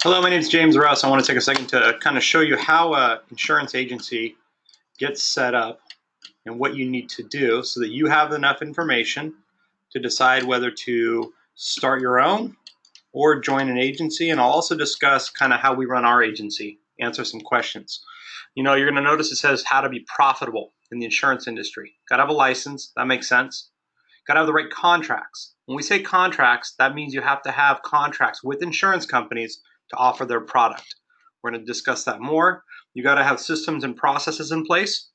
Hello, my name is James Rouse. I want to take a second to kind of show you how an insurance agency gets set up and what you need to do so that you have enough information to decide whether to start your own or join an agency. And I'll also discuss kind of how we run our agency, answer some questions. You're going to notice it says how to be profitable in the insurance industry. Got to have a license. That makes sense. Got to have the right contracts. When we say contracts, that means you have to have contracts with insurance companies to offer their product. We're going to discuss that more. You got to have systems and processes in place.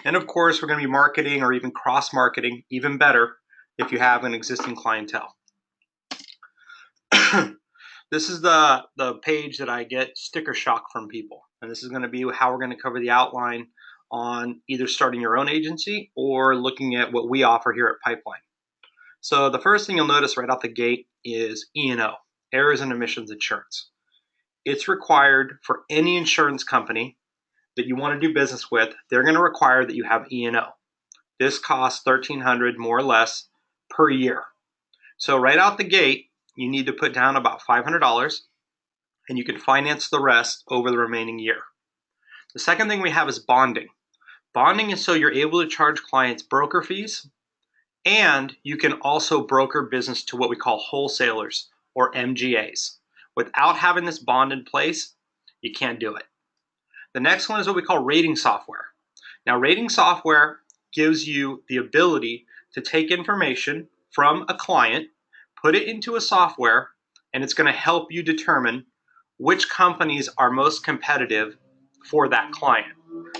And of course, we're going to be marketing or even cross-marketing, even better if you have an existing clientele. This is the page that I get sticker shock from people. And this is going to be how we're going to cover the outline on either starting your own agency or looking at what we offer here at Pipeline. So the first thing you'll notice right out the gate is E&O, Errors and Omissions Insurance. It's required for any insurance company that you want to do business with. They're going to require that you have E&O. This costs $1,300 more or less per year. So right out the gate, you need to put down about $500 and you can finance the rest over the remaining year. The second thing we have is bonding. Bonding is so you're able to charge clients broker fees, and you can also broker business to what we call wholesalers or MGAs. Without having this bond in place, you can't do it. The next one is what we call rating software. Now, rating software gives you the ability to take information from a client, put it into a software, and it's going to help you determine which companies are most competitive for that client.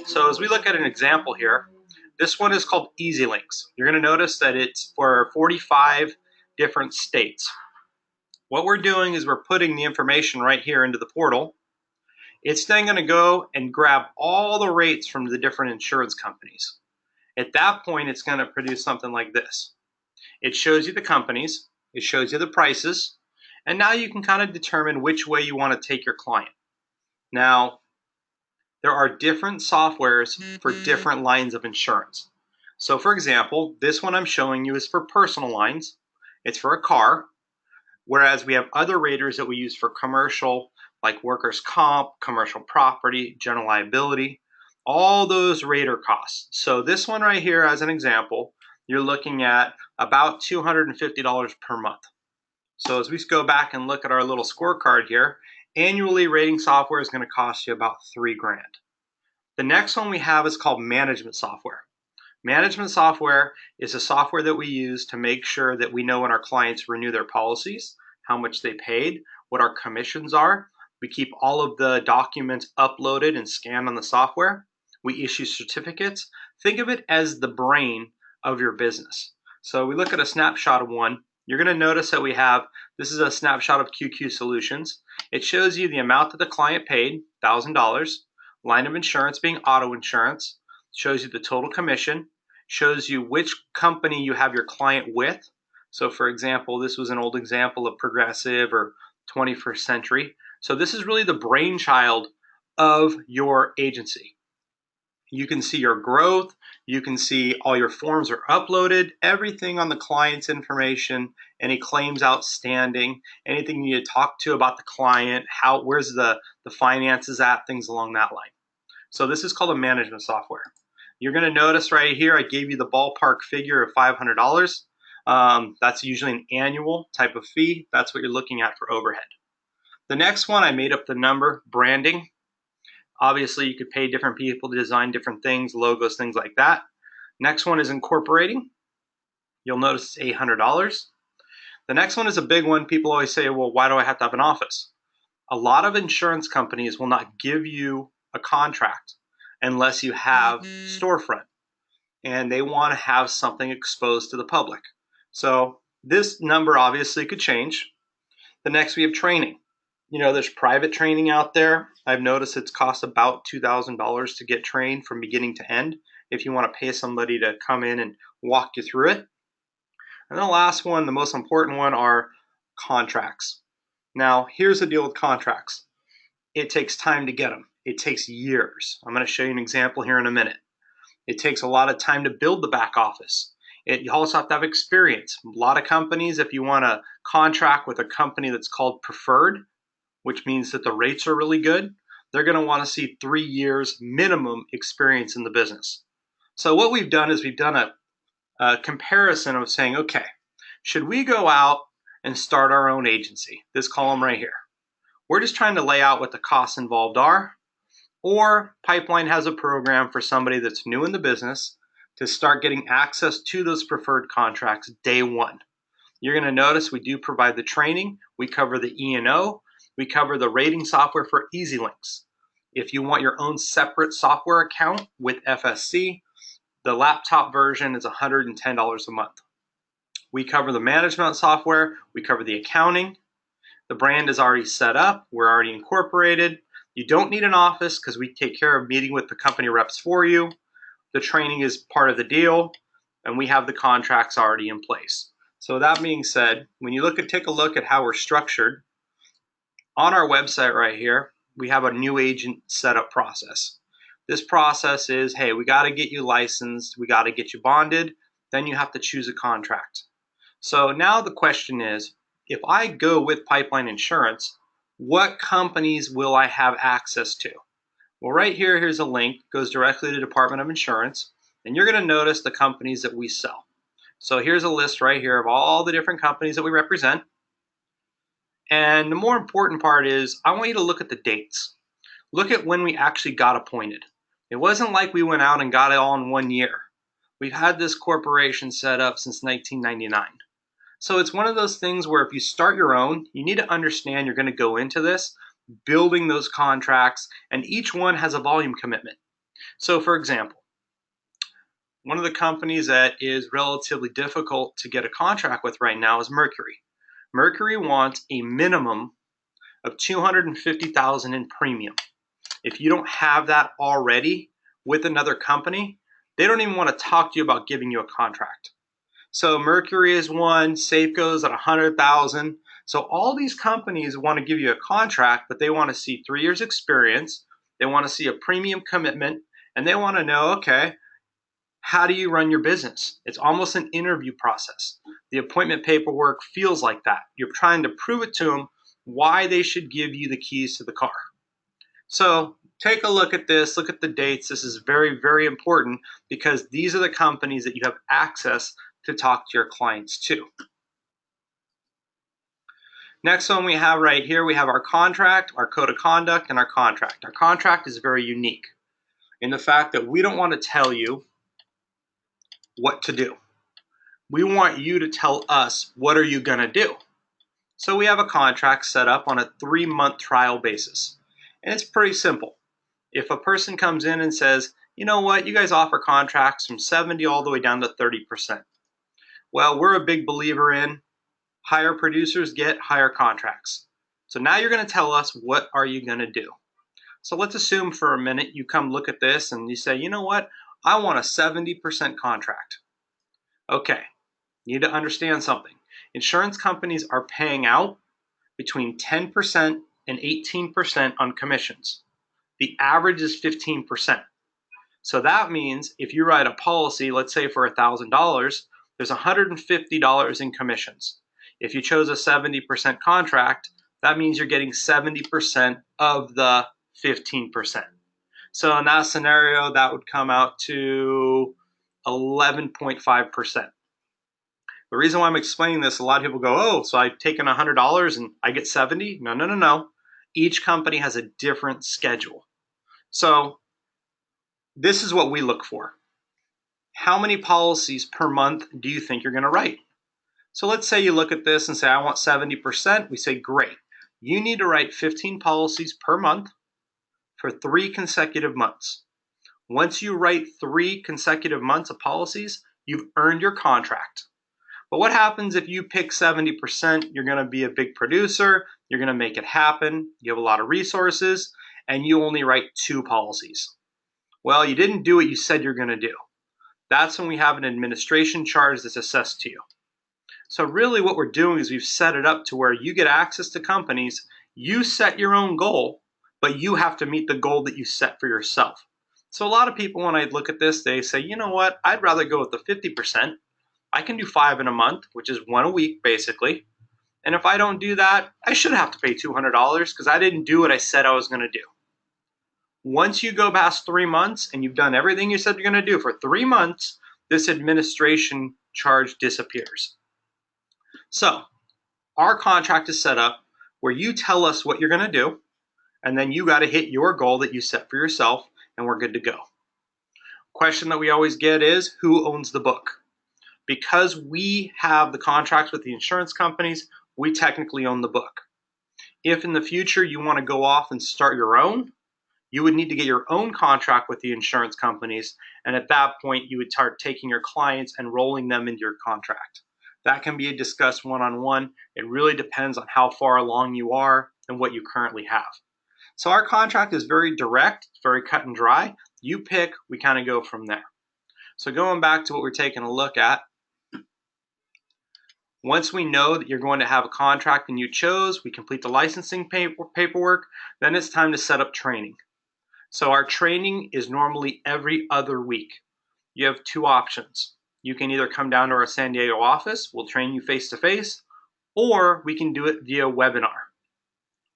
So as we look at an example here, this one is called EasyLinks. You're going to notice that it's for 45 different states. What we're doing is we're putting the information right here into the portal. It's then going to go and grab all the rates from the different insurance companies. At that point, it's going to produce something like this. It shows you the companies, it shows you the prices, and now you can kind of determine which way you want to take your client. Now, there are different softwares for different lines of insurance. So for example, this one I'm showing you is for personal lines. It's for a car, whereas we have other raters that we use for commercial, like workers' comp, commercial property, general liability, all those rater costs. So this one right here, as an example, you're looking at about $250 per month. So as we go back and look at our little scorecard here, annually rating software is going to cost you about $3 grand. The next one we have is called management software. Management software is a software that we use to make sure that we know when our clients renew their policies, how much they paid, what our commissions are. We keep all of the documents uploaded and scanned on the software. We issue certificates. Think of it as the brain of your business. So we look at a snapshot of one. You're going to notice that we have, this is a snapshot of QQ Solutions. It shows you the amount that the client paid, $1,000, line of insurance being auto insurance, shows you the total commission, shows you which company you have your client with. So for example, this was an old example of Progressive or 21st Century. So this is really the brainchild of your agency. You can see your growth, you can see all your forms are uploaded, everything on the client's information, any claims outstanding, anything you need to talk to about the client, where's the finances at, things along that line. So this is called a management software. You're going to notice right here, I gave you the ballpark figure of $500. That's usually an annual type of fee. That's what you're looking at for overhead. The next one, I made up the number, branding. Obviously, you could pay different people to design different things, logos, things like that. Next one is incorporating. You'll notice it's $800. The next one is a big one. People always say, well, why do I have to have an office? A lot of insurance companies will not give you a contract unless you have storefront, and they want to have something exposed to the public. So this number obviously could change. The next, we have training. There's private training out there. I've noticed it's cost about $2,000 to get trained from beginning to end if you want to pay somebody to come in and walk you through it. And the last one, the most important one, are contracts. Now, here's the deal with contracts. It takes time to get them. It takes years. I'm going to show you an example here in a minute. It takes a lot of time to build the back office. You also have to have experience. A lot of companies, if you want to contract with a company that's called Preferred, which means that the rates are really good, they're going to want to see 3 years minimum experience in the business. So what we've done is we've done a comparison of saying, okay, should we go out and start our own agency? This column right here. We're just trying to lay out what the costs involved are, or Pipeline has a program for somebody that's new in the business to start getting access to those preferred contracts day one. You're going to notice we do provide the training. We cover the E&O. We cover the rating software for EasyLinks. If you want your own separate software account with FSC, the laptop version is $110 a month. We cover the management software. We cover the accounting. The brand is already set up. We're already incorporated. You don't need an office because we take care of meeting with the company reps for you. The training is part of the deal, and we have the contracts already in place. So that being said, when you take a look at how we're structured, on our website right here, we have a new agent setup process. This process is, hey, we got to get you licensed, we got to get you bonded, then you have to choose a contract. So now the question is, if I go with Pipeline Insurance, what companies will I have access to? Well, right here, here's a link, goes directly to Department of Insurance, and you're going to notice the companies that we sell. So here's a list right here of all the different companies that we represent. And the more important part is, I want you to look at the dates. Look at when we actually got appointed. It wasn't like we went out and got it all in 1 year. We've had this corporation set up since 1999. So it's one of those things where if you start your own, you need to understand you're going to go into this building those contracts, and each one has a volume commitment. So for example, one of the companies that is relatively difficult to get a contract with right now is Mercury. Mercury wants a minimum of $250,000 in premium. If you don't have that already with another company, they don't even want to talk to you about giving you a contract. So Mercury is one, Safeco's at $100,000. So all these companies want to give you a contract, but they want to see 3 years experience. They want to see a premium commitment, and they want to know, okay, how do you run your business? It's almost an interview process. The appointment paperwork feels like that. You're trying to prove it to them why they should give you the keys to the car. So take a look at this, look at the dates. This is very, very important because these are the companies that you have access to talk to your clients to. Next one we have right here, we have our contract, our code of conduct, and our contract. Our contract is very unique in the fact that we don't want to tell you what to do. We want you to tell us what are you going to do. So we have a contract set up on a 3-month trial basis. And it's pretty simple. If a person comes in and says, you know what, you guys offer contracts from 70 all the way down to 30%. Well, we're a big believer in higher producers get higher contracts. So now you're going to tell us what are you going to do. So let's assume for a minute you come look at this and you say, you know what, I want a 70% contract. Okay, you need to understand something. Insurance companies are paying out between 10% and 18% on commissions. The average is 15%. So that means if you write a policy, let's say for $1,000, there's $150 in commissions. If you chose a 70% contract, that means you're getting 70% of the 15%. So in that scenario, that would come out to 11.5%. The reason why I'm explaining this, a lot of people go, oh, so I've taken $100 and I get 70? No, no, no, no. Each company has a different schedule. So this is what we look for. How many policies per month do you think you're going to write? So let's say you look at this and say, I want 70%. We say, great. You need to write 15 policies per month for 3 consecutive months. Once you write 3 consecutive months of policies, you've earned your contract. But what happens if you pick 70%? You're going to be a big producer. You're going to make it happen. You have a lot of resources, and you only write 2 policies. Well, you didn't do what you said you're going to do. That's when we have an administration charge that's assessed to you. So really what we're doing is we've set it up to where you get access to companies, you set your own goal, but you have to meet the goal that you set for yourself. So a lot of people, when I look at this, they say, you know what, I'd rather go with the 50%. I can do 5 in a month, which is 1 a week basically. And if I don't do that, I should have to pay $200 because I didn't do what I said I was going to do. Once you go past 3 months and you've done everything you said you're going to do for 3 months, this administration charge disappears. So our contract is set up where you tell us what you're going to do, and then you got to hit your goal that you set for yourself, and we're good to go. Question that we always get is, who owns the book? Because we have the contracts with the insurance companies, we technically own the book. If in the future you want to go off and start your own, you would need to get your own contract with the insurance companies, and at that point you would start taking your clients and rolling them into your contract. That can be discussed one-on-one. It really depends on how far along you are and what you currently have. So our contract is very direct, it's very cut and dry. You pick, we kind of go from there. So going back to what we're taking a look at, once we know that you're going to have a contract and you chose, we complete the licensing paperwork, then it's time to set up training. So our training is normally every other week. You have 2 options. You can either come down to our San Diego office, we'll train you face-to-face, or we can do it via webinar.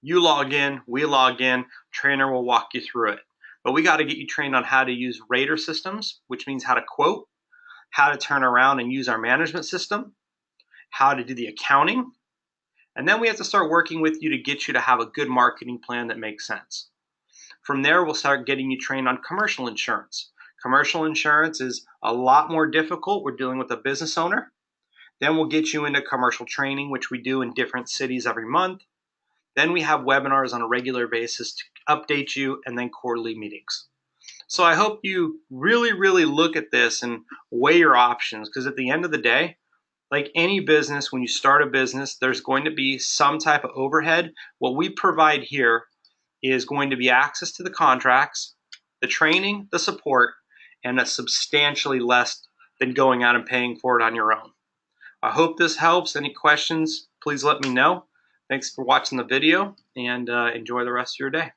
You log in, we log in, trainer will walk you through it. But we got to get you trained on how to use rater systems, which means how to quote, how to turn around and use our management system, how to do the accounting, and then we have to start working with you to get you to have a good marketing plan that makes sense. From there, we'll start getting you trained on commercial insurance. Commercial insurance is a lot more difficult. We're dealing with a business owner. Then we'll get you into commercial training, which we do in different cities every month. Then we have webinars on a regular basis to update you, and then quarterly meetings. So I hope you really look at this and weigh your options, because at the end of the day, like any business, when you start a business, there's going to be some type of overhead. What we provide here is going to be access to the contracts, the training, the support, and a substantially less than going out and paying for it on your own. I hope this helps. Any questions, please let me know. Thanks for watching the video, and enjoy the rest of your day.